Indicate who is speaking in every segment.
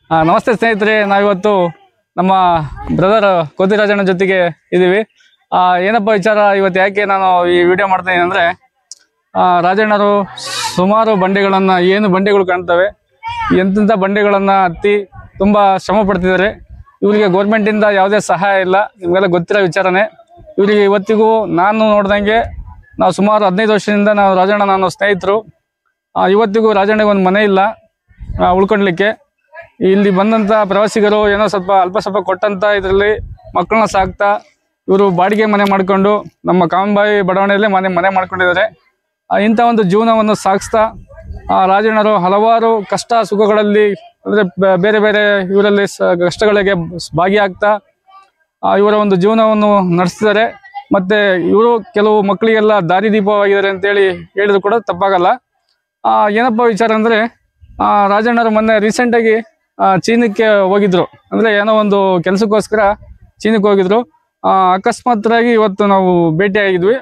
Speaker 1: ನಮಸ್ತೆ ಸ್ನೇಹಿತರೆ, ನಾವಿವತ್ತು ನಮ್ಮ ಬ್ರದರ್ ಕೋತಿರಾಜಣ್ಣ ಜೊತೆಗೆ ಇದ್ದೀವಿ. ಏನಪ್ಪ ವಿಚಾರ ಇವತ್ತು ಯಾಕೆ ನಾನು ಈ ವಿಡಿಯೋ ಮಾಡ್ತೀನಿ ಅಂದರೆ, ರಾಜಣ್ಣರು ಸುಮಾರು ಬಂಡೆಗಳನ್ನು, ಏನು ಬಂಡೆಗಳು ಕಾಣ್ತವೆ, ಎಂತೆಂಥ ಬಂಡೆಗಳನ್ನು ಹತ್ತಿ ತುಂಬ ಶ್ರಮ ಪಡ್ತಿದ್ದಾರೆ. ಇವರಿಗೆ ಗೌರ್ಮೆಂಟಿಂದ ಯಾವುದೇ ಸಹಾಯ ಇಲ್ಲ, ನಿಮಗೆಲ್ಲ ಗೊತ್ತಿರೋ ವಿಚಾರನೇ. ಇವರಿಗೆ ಇವತ್ತಿಗೂ ನಾನು ನೋಡ್ದಂಗೆ ನಾವು ಸುಮಾರು 15 ವರ್ಷದಿಂದ ರಾಜಣ್ಣ ನಾನು ಸ್ನೇಹಿತರು. ಇವತ್ತಿಗೂ ರಾಜಣ್ಣಗೆ ಒಂದು ಮನೆ ಇಲ್ಲ ಉಳ್ಕೊಳ್ಲಿಕ್ಕೆ. ಇಲ್ಲಿ ಬಂದಂಥ ಪ್ರವಾಸಿಗರು ಏನೋ ಅಲ್ಪ ಸ್ವಲ್ಪ ಕೊಟ್ಟಂತ ಇದರಲ್ಲಿ ಮಕ್ಕಳನ್ನ ಸಾಕ್ತಾ ಇವರು ಬಾಡಿಗೆ ಮನೆ ಮಾಡಿಕೊಂಡು ನಮ್ಮ ಕಾಮಂಬಾಯಿ ಬಡಾವಣೆಯಲ್ಲೇ ಮನೆ ಮಾಡ್ಕೊಂಡಿದ್ದಾರೆ. ಇಂಥ ಒಂದು ಜೀವನವನ್ನು ಸಾಗಿಸ್ತಾ ರಾಜಣ್ಣರು ಹಲವಾರು ಕಷ್ಟ ಸುಖಗಳಲ್ಲಿ ಅಂದರೆ ಬೇರೆ ಬೇರೆ ಇವರಲ್ಲಿ ಕಷ್ಟಗಳಿಗೆ ಭಾಗಿಯಾಗ್ತಾ ಇವರ ಒಂದು ಜೀವನವನ್ನು ನಡೆಸ್ತಿದ್ದಾರೆ. ಮತ್ತು ಇವರು ಕೆಲವು ಮಕ್ಕಳಿಗೆಲ್ಲ ದಾರಿದೀಪವಾಗಿದ್ದಾರೆ ಅಂತೇಳಿ ಹೇಳಿದ್ರು ಕೂಡ ತಪ್ಪಾಗಲ್ಲ. ಏನಪ್ಪ ವಿಚಾರ ಅಂದರೆ, ರಾಜಣ್ಣರು ಮೊನ್ನೆ ರೀಸೆಂಟಾಗಿ ಚೀನಕ್ಕೆ ಹೋಗಿದ್ರು. ಅಂದರೆ ಏನೋ ಒಂದು ಕೆಲಸಕ್ಕೋಸ್ಕರ ಚೀನಕ್ಕೆ ಹೋಗಿದ್ರು. ಅಕಸ್ಮಾತ್ತಾಗಿ ಇವತ್ತು ನಾವು ಭೇಟಿಯಾಗಿದ್ವಿ.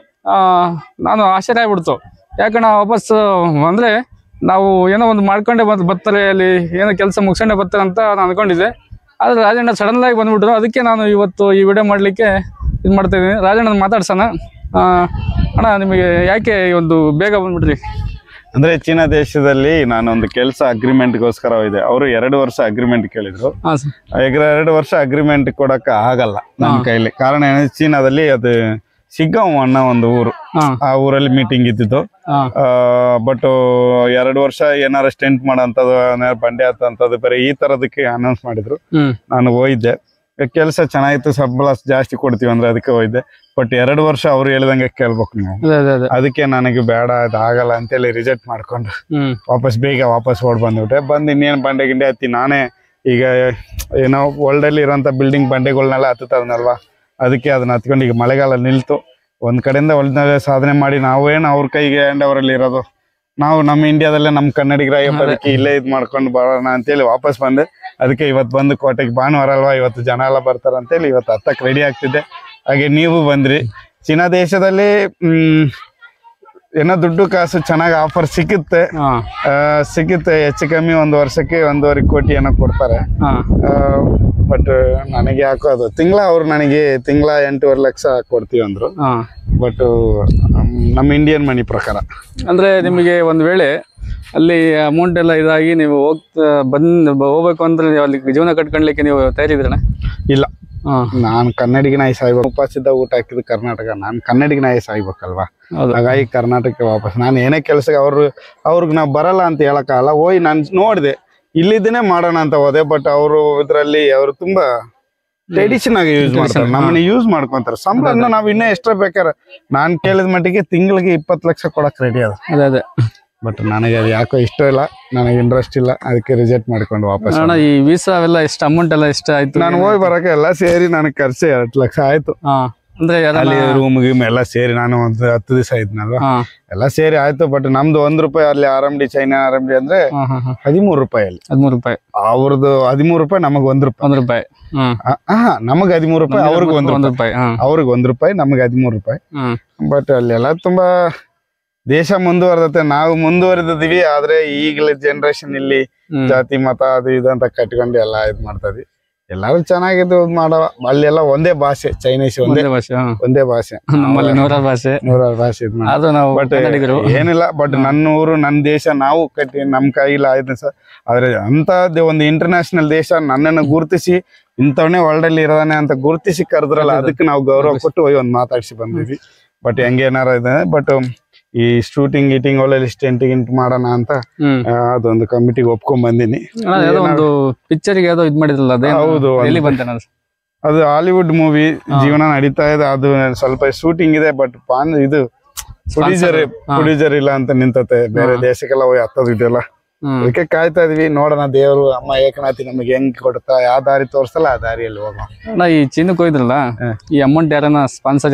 Speaker 1: ನಾನು ಆಶ್ಚರ್ಯ ಆಗ್ಬಿಡ್ತು. ಯಾಕಂದ್ರೆ ವಾಪಸ್ ಅಂದರೆ ನಾವು ಏನೋ ಒಂದು ಮಾಡ್ಕೊಂಡೆ ಬರ್ತಾರೆ, ಅಲ್ಲಿ ಏನೋ ಕೆಲಸ ಮುಗಿಸ್ಕೊಂಡೆ ಬರ್ತಾರೆ ಅಂತ ನಾನು ಅಂದ್ಕೊಂಡಿದ್ದೆ. ಆದರೆ ರಾಜಣ್ಣ ಸಡನ್ಲಾಗಿ ಬಂದ್ಬಿಟ್ರು. ಅದಕ್ಕೆ ನಾನು ಇವತ್ತು ಈ ವಿಡಿಯೋ ಮಾಡಲಿಕ್ಕೆ ಇದು ಮಾಡ್ತಾಯಿದ್ದೀನಿ. ರಾಜಣ್ಣ ಮಾತಾಡ್ಸೋಣ. ಅಣ್ಣ, ನಿಮಗೆ ಯಾಕೆ ಈ ಒಂದು ಬೇಗ ಬಂದ್ಬಿಟ್ರಿ?
Speaker 2: ಅಂದ್ರೆ ಚೀನಾ ದೇಶದಲ್ಲಿ ನಾನೊಂದು ಕೆಲಸ ಅಗ್ರಿಮೆಂಟ್ಗೋಸ್ಕರ ಹೋಯ್ದೆ. ಅವರು 2 ವರ್ಷ ಅಗ್ರಿಮೆಂಟ್ ಕೇಳಿದ್ರು. 2 ವರ್ಷ ಅಗ್ರಿಮೆಂಟ್ ಕೊಡಕ್ಕ ಆಗಲ್ಲ ನನ್ನ ಕೈಲಿ. ಕಾರಣ ಏನಂದ್ರೆ, ಚೀನಾದಲ್ಲಿ ಅದು ಶಿಗ್ಗಾಂವ್ ಅನ್ನೋ ಒಂದು ಊರು, ಆ ಊರಲ್ಲಿ ಮೀಟಿಂಗ್ ಇದ್ದಿದ್ದು. ಬಟ್ 2 ವರ್ಷ ಏನಾರ ಸ್ಟೆಂಟ್ ಮಾಡೋಂಥದ್ದು, ಬಂಡೆ ಹತ್ತಂಥದ್ದು ಬೇರೆ ಈ ತರದಕ್ಕೆ ಅನೌನ್ಸ್ ಮಾಡಿದ್ರು. ನಾನು ಹೋಯ್ದೆ. ಕೆಲಸ ಚೆನ್ನಾಗಿತ್ತು, ಸಂಬಳ ಜಾಸ್ತಿ ಕೊಡ್ತೀವಿ ಅಂದ್ರೆ ಅದಕ್ಕೆ ಹೋಯ್ದೆ. ಬಟ್ 2 ವರ್ಷ ಅವ್ರು ಹೇಳ್ದಂಗೆ ಕೇಳ್ಬೇಕು ನೀವು. ಅದಕ್ಕೆ ನನಗೆ ಬೇಡ, ಅದು ಆಗಲ್ಲ ಅಂತೇಳಿ ರಿಜೆಕ್ಟ್ ಮಾಡ್ಕೊಂಡು ಬೇಗ ವಾಪಸ್ ಓಡ್ ಬಂದ್ಬಿಟ್ಟೆ. ಬಂದು ಇನ್ನೇನು ಬಂಡೆ ಗಿಂಡೆ ಹತ್ತಿ ನಾನೇ ಈಗ ಏನೋ ವರ್ಲ್ಡ್ ಅಲ್ಲಿ ಇರೋಂಥ ಬಿಲ್ಡಿಂಗ್ ಬಂಡೆಗಳನ್ನೆಲ್ಲ ಹತ್ತದನಲ್ವಾ, ಅದಕ್ಕೆ ಅದನ್ನ ಹತ್ಕೊಂಡು ಈಗ ಮಳೆಗಾಲ ನಿಲ್ತು. ಒಂದ್ ಕಡೆಯಿಂದ ಒಳ್ಳೆ ಸಾಧನೆ ಮಾಡಿ ನಾವೇನು ಅವ್ರ ಕೈಗೆ ಅವರಲ್ಲಿ ಇರೋದು, ನಾವು ನಮ್ಮ ಇಂಡಿಯಾದಲ್ಲೇ ನಮ್ಮ ಕನ್ನಡಿಗರ ಅದಕ್ಕೆ ಇಲ್ಲೇ ಇದು ಮಾಡ್ಕೊಂಡು ಬರೋಣ ಅಂತೇಳಿ ವಾಪಸ್ ಬಂದೆ. ಅದಕ್ಕೆ ಇವತ್ತು ಬಂದು ಕೋಟೆಗೆ ಭಾನುವಾರ ಅಲ್ವಾ, ಇವತ್ತು ಜನ ಎಲ್ಲ ಬರ್ತಾರ ಅಂತೇಳಿ ಇವತ್ತು ಹತ್ತಕ್ಕೆ ರೆಡಿ ಆಗ್ತಿದ್ದೆ. ಹಾಗೆ ನೀವು ಬಂದ್ರಿ. ಚೀನಾ ದೇಶದಲ್ಲಿ ಏನೋ ದುಡ್ಡು ಕಾಸು ಚೆನ್ನಾಗಿ ಆಫರ್ ಸಿಗುತ್ತೆ. ಹೆಚ್ಚು ಕಮ್ಮಿ 1 ವರ್ಷಕ್ಕೆ 1.5 ಕೋಟಿ ಏನೋ ಕೊಡ್ತಾರೆ. ಬಟ್ ನನಗೆ ಯಾಕೋ ಅದು ಅವ್ರು ನನಗೆ ತಿಂಗಳ 8.5 ಲಕ್ಷ ಕೊಡ್ತೀವಿ ಅಂದ್ರು. ಬಟ್ ನಮ್ಮ ಇಂಡಿಯನ್ ಮನಿ ಪ್ರಕಾರ
Speaker 1: ಅಂದ್ರೆ ನಿಮಗೆ ಒಂದ್ ವೇಳೆ ಅಲ್ಲಿ ಅಮೌಂಟ್ ಎಲ್ಲ ಇದಾಗಿ ನೀವು ಹೋಗ್ಬೇಕು ಅಂದ್ರೆ ಅಲ್ಲಿ ಜೀವನ ಕಟ್ಕೊಳ್ಲಿಕ್ಕೆ ನೀವು ತಯಾರಿದ್ರಣ?
Speaker 2: ಇಲ್ಲ, ನಾನು ಕನ್ನಡಿಗ ನಾಯಿ ಸಾಯ್ಬೇಕು. ಉಪವಾಸಿದ್ದ ಊಟ ಹಾಕಿದ್ದು ಕರ್ನಾಟಕ, ನಾನು ಕನ್ನಡಿಗ ನಾಯಿ ಸಾಯ್ಬೇಕಲ್ವಾ. ಹಾಗಾಗಿ ಕರ್ನಾಟಕಕ್ಕೆ ವಾಪಸ್ ನಾನು ಏನೇ ಕೆಲಸಕ್ಕೆ ಅವ್ರಿಗೆ ನಾವು ಬರಲ್ಲ ಅಂತ ಹೇಳಕ್ಕಾಗಲ್ಲ. ನಾನು ನೋಡಿದೆ, ಇಲ್ಲಿದ್ದೇನೆ ಮಾಡೋಣ ಅಂತ ಹೋದೆ. ಬಟ್ ಅವರು ಇದರಲ್ಲಿ ಅವರು ತುಂಬಾ ಟ್ರೆಡಿಷನ್ ಆಗಿ ಯೂಸ್ ಮಾಡ್ತಾರೆ, ನಮ್ಮನ್ನ ಯೂಸ್ ಮಾಡ್ಕೊಂತಾರೆ. ಸಂಬಳ ನಾವ್ ಇನ್ನೂ ಎಕ್ಸ್ಟ್ರಾ ಬೇಕಾರೆ ನಾನ್ ಕೇಳಿದ ಮಟ್ಟಿಗೆ ತಿಂಗಳಿಗೆ 20 ಲಕ್ಷ ಕೊಡಕ್ ರೆಡಿ ಅದ. ಬಟ್ ನನಗೆ ಅದು ಯಾಕೋ ಇಷ್ಟ ಇಲ್ಲ, ನನಗೆ ಇಂಟ್ರೆಸ್ಟ್ ಇಲ್ಲ. ಅದಕ್ಕೆ ರಿಜೆಕ್ಟ್ ಮಾಡ್ಕೊಂಡು ವಾಪಸ್.
Speaker 1: ಈ ವೀಸಾ ಅವೆಲ್ಲ ಎಷ್ಟು ಅಮೌಂಟ್ ಎಲ್ಲ ಎಷ್ಟು ಆಯ್ತು?
Speaker 2: ನಾನು ಹೋಗಿ ಬರಕ್ಕೆ ಎಲ್ಲ ಸೇರಿ ನನಗೆ ಖರ್ಚು 2 ಲಕ್ಷ ಆಯ್ತು.
Speaker 1: ಅಂದ್ರೆ
Speaker 2: ಅಲ್ಲಿ ರೂಮ್ ಗೀಮ್ ಎಲ್ಲ ಸೇರಿ, ನಾನು ಒಂದು 10 ದಿವಸ ಇದ್ನಲ್ವಾ, ಎಲ್ಲ ಸೇರಿ ಆಯ್ತು. ಬಟ್ ನಮ್ದು 1 ರೂಪಾಯಿ ಅಲ್ಲಿ RMD ಚೈನಾ RMD ಅಂದ್ರೆ 13 ರೂಪಾಯಿ ಅಲ್ಲಿ. 13 ರೂಪಾಯಿ ಅವ್ರದ್ದು 13 ರೂಪಾಯಿ, ನಮಗ್ 1 ರೂಪಾಯಿ. 1 ರೂಪಾಯಿ ನಮಗ್ 13 ರೂಪಾಯಿ, ಅವ್ರಿಗೆ 1 ರೂಪಾಯಿ. ಅವ್ರಿಗೆ 1 ರೂಪಾಯಿ, ನಮಗ್ 13 ರೂಪಾಯಿ. ಬಟ್ ಅಲ್ಲೆಲ್ಲ ತುಂಬಾ ದೇಶ ಮುಂದುವರೆದತ್ತೆ, ನಾವು ಮುಂದುವರೆದಿದೀವಿ. ಆದ್ರೆ ಈಗಲ ಜನರೇಷನ್ ಇಲ್ಲಿ ಜಾತಿ ಮತ ಅದು ಇದು ಅಂತ ಕಟ್ಕೊಂಡು ಎಲ್ಲ ಇದ್ ಮಾಡ್ತಾ ಇದ್ವಿ. ಎಲ್ಲಾರು ಚೆನ್ನಾಗಿದ್ದು ಮಾಡವ. ಅಲ್ಲೆಲ್ಲ ಒಂದೇ ಭಾಷೆ, ಚೈನೀಸ್ ಒಂದೇ ಭಾಷೆ,
Speaker 1: ನೂರಾರು ಭಾಷೆ.
Speaker 2: ಬಟ್ ಏನಿಲ್ಲ. ಬಟ್ ನನ್ನ ಊರು, ನನ್ನ ದೇಶ ನಾವು ಕಟ್ಟಿ ನಮ್ ಕೈಲಿ ಆಯ್ತು ಸರ್. ಆದ್ರೆ ಅಂತದೇ ಒಂದು ಇಂಟರ್ನ್ಯಾಷನಲ್ ದೇಶ ನನ್ನನ್ನು ಗುರುತಿಸಿ ಇಂಥವನ್ನೇ ವರ್ಲ್ಡ್ ಅಲ್ಲಿ ಇರೋದಾನೆ ಅಂತ ಗುರುತಿಸಿ ಕರೆದ್ರಲ್ಲ, ಅದಕ್ಕೆ ನಾವು ಗೌರವ ಕೊಟ್ಟು ಹೋಗಿ ಒಂದು ಮಾತಾಡ್ಸಿ ಬಂದಿದ್ವಿ. ಬಟ್ ಹೆಂಗೇನಾರ ಇದೆ. ಬಟ್ ಈ ಶೂಟಿಂಗ್ ಗೀಟಿಂಗ್ ಒಳ್ಳೆ ಸ್ಟೆಂಟ್ ಮಾಡೋಣ ಅಂತ ಅದೊಂದು ಕಮಿಟಿಗೆ ಒಪ್ಕೊಂಡ್ ಬಂದಿನಿ.
Speaker 1: ಒಂದು ಪಿಕ್ಚರ್ಗೆ ಯಾವ್ದೋ ಇದ್ ಮಾಡಿದ್ರಲ್ಲ,
Speaker 2: ಹೌದು, ಅದು ಹಾಲಿವುಡ್ ಮೂವಿ ಜೀವನ ನಡೀತಾ ಇದೆ. ಅದು ಸ್ವಲ್ಪ ಶೂಟಿಂಗ್ ಇದೆ. ಬಟ್ ಇದು ಪ್ರೊಡ್ಯೂಸರ್ ಇಲ್ಲ ಅಂತ ನಿಂತತೆ. ಬೇರೆ ದೇಶಕ್ಕೆಲ್ಲ ಹೋಗಿ ಹತ್ತೋದು ಇದೆಲ್ಲ. ಅದಕ್ಕೆ ಕಾಯ್ತಾ ಇದೀವಿ, ನೋಡೋಣ. ದೇವರು ಅಮ್ಮ ಏಕನಾಥಿ ನಮಗೆ ಹೆಂಗ್ ಕೊಡ್ತಾ, ಯಾವ ದಾರಿ ತೋರಿಸ್ತಲ್ಲ ಆ ದಾರಿಯಲ್ಲಿ ಹೋಗೋಣ.
Speaker 1: ಈ ಚೀನಕ್ಕೆ ಹೋಯ್ದ್ರಲ್ಲ, ಈ ಅಮೌಂಟ್ ಯಾರನ್ನ ಸ್ಪಾನ್ಸರ್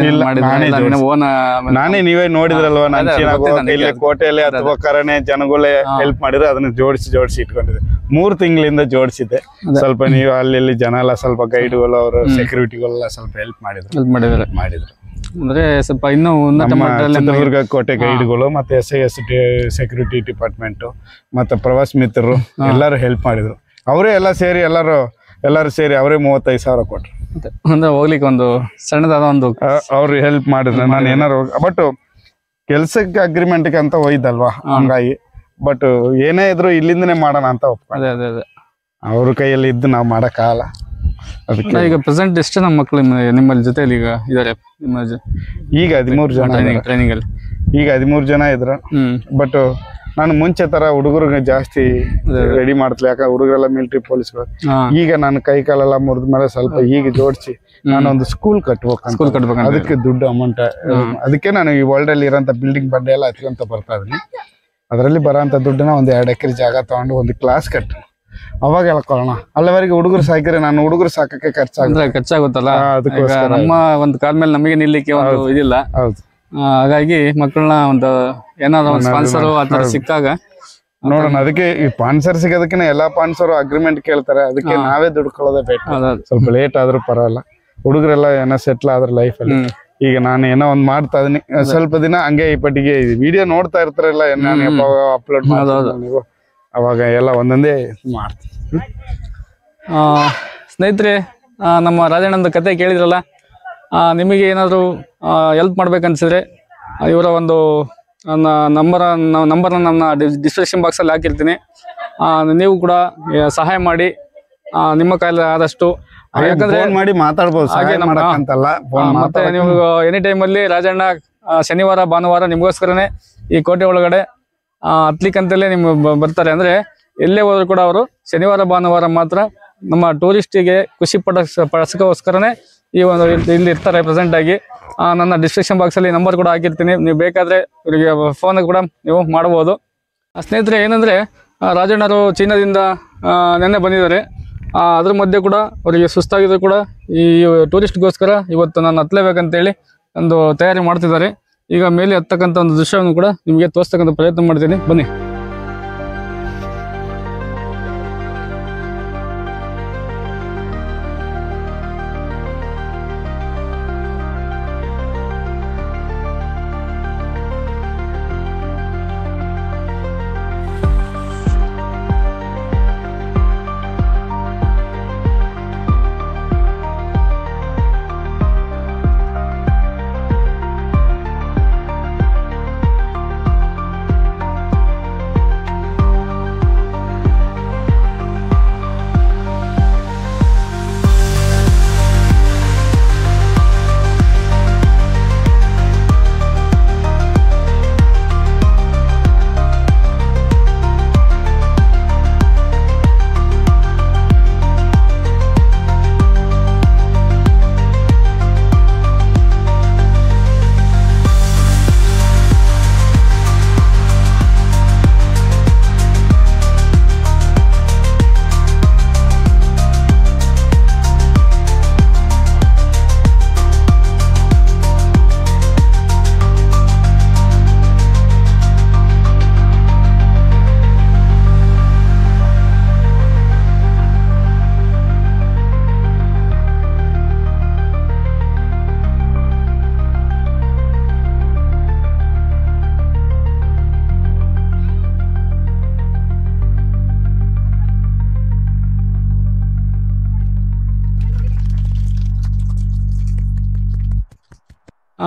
Speaker 2: ನಾನೇ ನೀವೇ ನೋಡಿದ್ರಲ್ವಾ, ನಾನು ಚೀನಾಗ ಕೋಟೆಯಲ್ಲಿ ಹತ್ಬೇಕಾರನೆ ಜನಗಳೇ ಹೆಲ್ಪ್ ಮಾಡಿದ್ರು. ಅದನ್ನ ಜೋಡಿಸಿ ಇಟ್ಕೊಂಡಿದ್ದೆ. 3 ತಿಂಗಳಿಂದ ಜೋಡಿಸಿದ್ದೆ. ಸ್ವಲ್ಪ ನೀವು ಅಲ್ಲಿ ಜನ ಎಲ್ಲ ಸ್ವಲ್ಪ ಗೈಡ್ಗಳು, ಅವರು ಸೆಕ್ಯೂರಿಟಿಗಳೆಲ್ಲ ಸ್ವಲ್ಪ ಹೆಲ್ಪ್ ಮಾಡಿದ್ರು.
Speaker 1: ಅಂದ್ರೆ ಸ್ವಲ್ಪ ಇನ್ನೂ ಉನ್ನತ ಮಟ್ಟದಲ್ಲಿ
Speaker 2: ಚಿತ್ರದುರ್ಗ ಕೋಟೆ ಗೈಡ್ಗಳು ಮತ್ತೆ SAS ಸೆಕ್ಯೂರಿಟಿ ಡಿಪಾರ್ಟ್ಮೆಂಟ್ ಮತ್ತೆ ಪ್ರವಾಸ ಮಿತ್ರರು ಎಲ್ಲರೂ ಹೆಲ್ಪ್ ಮಾಡಿದ್ರು. ಅವರೇ ಎಲ್ಲ ಸೇರಿ ಎಲ್ಲರೂ ಸೇರಿ ಅವರೇ 35,000 ಕೊಟ್ರು.
Speaker 1: ಅಂದ್ರೆ ಹೋಗ್ಲಿಕ್ಕೆ ಒಂದು ಸಣ್ಣದಾದ ಒಂದು
Speaker 2: ಅವ್ರು ಹೆಲ್ಪ್ ಮಾಡಿದ್ರೆ ನಾನು ಏನಾರು ಬಟ್ ಕೆಲ್ಸಕ್ಕೆ ಅಗ್ರಿಮೆಂಟ್ಗೆ ಅಂತ ಹೋಯ್ದಲ್ವಾ, ಹಂಗಾಗಿ ಬಟ್ ಏನೇ ಇದ್ರು ಇಲ್ಲಿಂದನೇ ಮಾಡೋಣ ಅಂತ ಒಪ್ಕೊಂಡು
Speaker 1: ಅದೇ
Speaker 2: ಅವ್ರ ಕೈಯಲ್ಲಿ ಇದ್ದು ನಾವು ಮಾಡೋಕ್ಕಾಗಲ್ಲ. ಅದಕ್ಕೆ
Speaker 1: ಈಗ ಪ್ರೆಸೆಂಟ್ ಎಷ್ಟು ನಮ್ಮ ಮಕ್ಕಳು ನಿಮ್ಮ ಜೊತೆಲಿ ಈಗ ಇದಾರೆ?
Speaker 2: ಈಗ 13 ಜನ
Speaker 1: ಟ್ರೈನಿಂಗ್ ಅಲ್ಲಿ
Speaker 2: ಈಗ 13 ಜನ ಇದ್ರು. ಬಟ್ ನಾನು ಮುಂಚೆ ತರ ಹುಡುಗರಿಗೆ ಜಾಸ್ತಿ ರೆಡಿ ಮಾಡ್ತಿಲ್ಲ, ಯಾಕಂದ್ರೆ ಹುಡುಗರೆಲ್ಲ ಮಿಲಿಟರಿ ಪೊಲೀಸ್ಗಳು. ಈಗ ನಾನು ಕೈ ಕಾಲೆಲ್ಲ ಮುರಿದ ಮೇಲೆ ಸ್ವಲ್ಪ ಈಗ ಜೋಡಿಸಿ ನಾನೊಂದು ಸ್ಕೂಲ್ ಕಟ್ಬೇಕು, ಅದಕ್ಕೆ ದುಡ್ಡು ಅಮೌಂಟ್. ಅದಕ್ಕೆ ನಾನು ಈ ವರ್ಲ್ಡ್ ಅಲ್ಲಿ ಇರೋಂಥ ಬಿಲ್ಡಿಂಗ್ ಬಂಡೆ ಎಲ್ಲ ಹಚ್ಕೊಂತ ಬರ್ತಾ ಇದೀನಿ. ಅದರಲ್ಲಿ ಬರೋಂಥ ದುಡ್ಡನ್ನ ಒಂದು 2 ಎಕರೆ ಜಾಗ ತಗೊಂಡು ಒಂದು ಕ್ಲಾಸ್ ಕಟ್ಟು, ಅವಾಗ ಹೇಳ್ಕೊಳ್ಳೋಣ. ಅಲ್ಲಿವರೆಗೆ ಹುಡುಗರು ಸಾಕಿದ್ರೆ ನಾನು ಹುಡುಗರು ಸಾಕಕ್ಕೆ
Speaker 1: ಖರ್ಚಾಗುತ್ತಲ್ಲ, ಅದಕ್ಕೋಸ್ಕರ ನಮ್ಮ ಒಂದು ಕಾಲ ಮೇಲೆ ನಮಗೆ ನಿಲ್ಲಿಕ್ಕೆ ಒಂದು ಇದಿಲ್ಲ.
Speaker 2: ಹೌದು,
Speaker 1: ಹಾಗಾಗಿ ಮಕ್ಕಳನ್ನ ಒಂದು ಏನಾದ್ರು ಒಂದು ಸ್ಪಾನ್ಸರ್ ಆತರ ಸಿಕ್ಕಾಗ
Speaker 2: ನೋಡೋಣ. ಅದಕ್ಕೆ ಈ ಸ್ಪಾನ್ಸರ್ ಸಿಗೋದಕ್ಕಿಂತ ಎಲ್ಲಾ ಸ್ಪಾನ್ಸರ್ ಅಗ್ರಿಮೆಂಟ್ ಕೇಳ್ತಾರೆ, ಅದಕ್ಕೆ ನಾವೇ ದುಡ್ಕೊಳ್ಳೋದೇ ಬೇಕು. ಸ್ವಲ್ಪ ಲೇಟ್ ಆದ್ರೂ ಪರವಾಗಿಲ್ಲ, ಹುಡುಗರೆಲ್ಲ ಏನೋ ಸೆಟ್ಲ್ ಆದ್ರ ಲೈಫ್ ಅಲ್ಲಿ. ಈಗ ನಾನು ಏನೋ ಒಂದ್ ಮಾಡ್ತಾ ಇದೀನಿ, ಸ್ವಲ್ಪ ದಿನ ಹಂಗೆ ಈ ಪಟ್ಟಿಗೆ ವಿಡಿಯೋ ನೋಡ್ತಾ ಇರ್ತಾರಲ್ಲ, ನಾನು ಅಪ್ಲೋಡ್ ಮಾಡೋದು ನೀವು, ಅವಾಗ ಎಲ್ಲ ಒಂದೊಂದೇ ಮಾಡ್ತೀನಿ.
Speaker 1: ಸ್ನೇಹಿತರೆ, ನಮ್ಮ ರಾಜಣ್ಣಂದು ಕತೆ ಕೇಳಿದ್ರಲ್ಲ, ನಿಮಗೆ ಏನಾದರೂ ಹೆಲ್ಪ್ ಮಾಡ್ಬೇಕನ್ಸಿದ್ರೆ ಇವರ ಒಂದು ನಂಬರ್ನ ನನ್ನ ಡಿಸ್ಕ್ರಿಪ್ಷನ್ ಬಾಕ್ಸಲ್ಲಿ ಹಾಕಿರ್ತೀನಿ. ನೀವು ಕೂಡ ಸಹಾಯ ಮಾಡಿ ನಿಮ್ಮ ಕೈಲಿ ಆದಷ್ಟು. ಯಾಕಂದ್ರೆ
Speaker 2: ಮಾಡಿ ಮಾತಾಡ್ಬೋದು,
Speaker 1: ಮತ್ತೆ ನೀವು ಎನಿ ಟೈಮಲ್ಲಿ ರಾಜಣ್ಣ ಶನಿವಾರ ಭಾನುವಾರ ನಿಮಗೋಸ್ಕರನೇ ಈ ಕೋಟೆ ಒಳಗಡೆ ಹತ್ಲಿಕ್ಕಂತಲೇ ನಿಮ್ಗೆ ಬರ್ತಾರೆ. ಅಂದ್ರೆ ಎಲ್ಲೇ ಹೋದ್ರು ಕೂಡ ಅವರು ಶನಿವಾರ ಭಾನುವಾರ ಮಾತ್ರ ನಮ್ಮ ಟೂರಿಸ್ಟಿಗೆ ಖುಷಿ ಪಡಿಸೋಸ್ಕರನೇ ಈ ಒಂದು ಇಲ್ಲಿ ಇರ್ತಾರೆ ಪ್ರೆಸೆಂಟ್ ಆಗಿ. ನನ್ನ ಡಿಸ್ಕ್ರಿಪ್ಷನ್ ಬಾಕ್ಸಲ್ಲಿ ನಂಬರ್ ಕೂಡ ಹಾಕಿರ್ತೀನಿ, ನೀವು ಬೇಕಾದರೆ ಇವರಿಗೆ ಫೋನ್ ಕೂಡ ನೀವು ಮಾಡ್ಬೋದು. ಸ್ನೇಹಿತರೆ, ಏನಂದರೆ ರಾಜಣ್ಣರು ಚೀನಾದಿಂದ ನೆನ್ನೆ ಬಂದಿದ್ದಾರೆ. ಅದ್ರ ಮಧ್ಯೆ ಕೂಡ ಅವರಿಗೆ ಸುಸ್ತಾಗಿದ್ರು ಕೂಡ ಈ ಟೂರಿಸ್ಟ್ಗೋಸ್ಕರ ಇವತ್ತು ನಾನು ಹತ್ತಲೇಬೇಕಂತೇಳಿ ಒಂದು ತಯಾರಿ ಮಾಡ್ತಿದ್ದಾರೆ. ಈಗ ಮೇಲೆ ಹತ್ತಕ್ಕಂಥ ಒಂದು ದೃಶ್ಯವನ್ನು ಕೂಡ ನಿಮಗೆ ತೋರಿಸ್ತಕ್ಕಂಥ ಪ್ರಯತ್ನ ಮಾಡ್ತೀನಿ, ಬನ್ನಿ.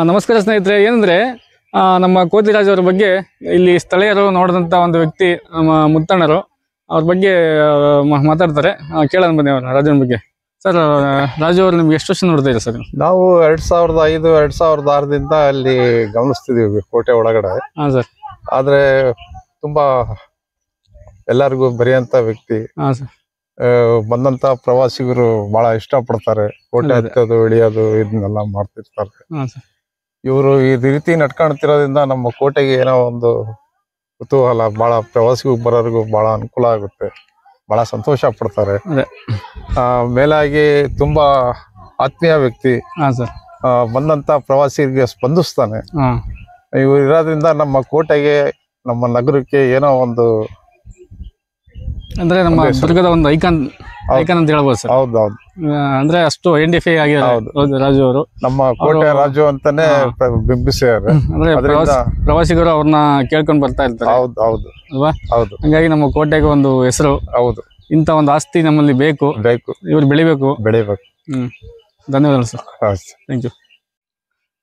Speaker 1: ನಮಸ್ಕಾರ ಸ್ನೇಹಿತರೆ. ಏನಂದರೆ ನಮ್ಮ ಕೋತಿರಾಜ್ ಅವ್ರ ಬಗ್ಗೆ ಇಲ್ಲಿ ಸ್ಥಳೀಯರು ನೋಡಿದಂಥ ಒಂದು ವ್ಯಕ್ತಿ ನಮ್ಮ ಮುತ್ತಣ್ಣರು, ಅವ್ರ ಬಗ್ಗೆ ಮಾತಾಡ್ತಾರೆ. ಕೇಳೋಣ ಬನ್ನಿ ಅವ್ರ ರಾಜನ ಬಗ್ಗೆ. ಸರ್, ರಾಜು ಅವರು ನಿಮ್ಗೆ ಎಷ್ಟು ವರ್ಷ ನೋಡ್ತಾ ಇದ್ದಾರೆ ಸರ್?
Speaker 3: ನಾವು 2005 2006ದಿಂದ ಅಲ್ಲಿ ಗಮನಿಸ್ತಿದೀವಿ ಕೋಟೆ ಒಳಗಡೆ.
Speaker 1: ಹಾಂ ಸರ್.
Speaker 3: ಆದ್ರೆ ತುಂಬಾ ಎಲ್ಲರಿಗೂ ಬರೆಯಂತ ವ್ಯಕ್ತಿ.
Speaker 1: ಹಾಂ ಸರ್.
Speaker 3: ಬಂದಂತ ಪ್ರವಾಸಿಗರು ಬಹಳ ಇಷ್ಟ ಪಡ್ತಾರೆ, ಕೋಟೆ ಹತ್ತೋದು ಇಳಿಯೋದು ಇದನ್ನೆಲ್ಲ ಮಾಡ್ತಿರ್ತಾರೆ.
Speaker 1: ಹಾಂ ಸರ್.
Speaker 3: ಇವರು ಈ ರೀತಿ ನಡ್ಕೊಳ್ತಿರೋದ್ರಿಂದ ನಮ್ಮ ಕೋಟೆಗೆ ಏನೋ ಒಂದು ಕುತೂಹಲ, ಬಹಳ ಪ್ರವಾಸಿಗೂ ಬರೋರಿಗೂ ಬಹಳ ಅನುಕೂಲ ಆಗುತ್ತೆ, ಬಹಳ ಸಂತೋಷ ಪಡ್ತಾರೆ. ಮೇಲಾಗಿ ತುಂಬಾ ಆತ್ಮೀಯ ವ್ಯಕ್ತಿ. ಬಂದಂತ ಪ್ರವಾಸಿಗರಿಗೆ ಸ್ಪಂದಿಸ್ತಾನೆ. ಇವ್ರು ಇರೋದ್ರಿಂದ ನಮ್ಮ ಕೋಟೆಗೆ, ನಮ್ಮ ನಗರಕ್ಕೆ ಏನೋ ಒಂದು
Speaker 1: ಅಂದ್ರೆ ನಮ್ಮ ದುರ್ಗದ ಒಂದು ಐಕಾನ್ ಅಂತ ಹೇಳ್ಬೋದು ಸರ್.
Speaker 3: ಹೌದೌದು.
Speaker 1: ಅಂದ್ರೆ ಅಷ್ಟು ಐಡೆಂಟಿಫೈ ಆಗಿದ್ದಾರೆ ರಾಜು ಅವರು, ನಮ್ಮ
Speaker 3: ಕೋಟೆ ರಾಜು ಅಂತಾನೆ ಬಿಂಬಿಸಿದ್ದಾರೆ.
Speaker 1: ಅಂದ್ರೆ ಪ್ರವಾಸಿಗರು ಅವ್ರನ್ನ ಕೇಳ್ಕೊಂಡ್ ಬರ್ತಾ ಇರ್ತಾರೆ.
Speaker 3: ಹೌದು ಹೌದು
Speaker 1: ಅಲ್ವಾ?
Speaker 3: ಹೌದು.
Speaker 1: ಹಂಗಾಗಿ ನಮ್ಮ ಕೋಟೆಗೆ ಒಂದು ಹೆಸರು.
Speaker 3: ಹೌದು.
Speaker 1: ಇಂಥ ಒಂದು ಆಸ್ತಿ ನಮ್ಮಲ್ಲಿ ಬೇಕು, ಇವ್ರು ಬೆಳಿಬೇಕು. ಧನ್ಯವಾದಗಳು ಸರ್. Thank you.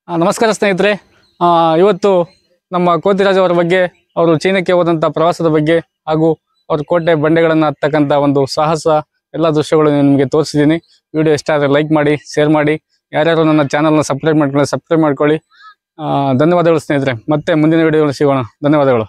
Speaker 1: ನಮಸ್ಕಾರ ಸ್ನೇಹಿತರೆ. ಇವತ್ತು ನಮ್ಮ ಕೋತಿರಾಜ್ ಅವರ ಬಗ್ಗೆ, ಅವರು ಚೀನಾಕ್ಕೆ ಹೋದಂಥ ಪ್ರವಾಸದ ಬಗ್ಗೆ ಹಾಗೂ ಅವ್ರ ಕೋಟೆ ಬಂಡೆಗಳನ್ನು ಹತ್ತಕ್ಕಂಥ ಒಂದು ಸಾಹಸ ಎಲ್ಲ ದೃಶ್ಯಗಳು ನಿಮಗೆ ತೋರಿಸಿದ್ದೀನಿ. ವಿಡಿಯೋ ಇಷ್ಟ ಆದರೆ ಲೈಕ್ ಮಾಡಿ, ಶೇರ್ ಮಾಡಿ. ಯಾರ್ಯಾರು ನನ್ನ ಚಾನಲ್ನ ಸಬ್ಸ್ಕ್ರೈಬ್ ಮಾಡ್ಕೊಳ್ಳಿ. ಧನ್ಯವಾದಗಳು ಸ್ನೇಹಿತರೆ. ಮತ್ತೆ ಮುಂದಿನ ವಿಡಿಯೋಗಳು ಸಿಗೋಣ. ಧನ್ಯವಾದಗಳು.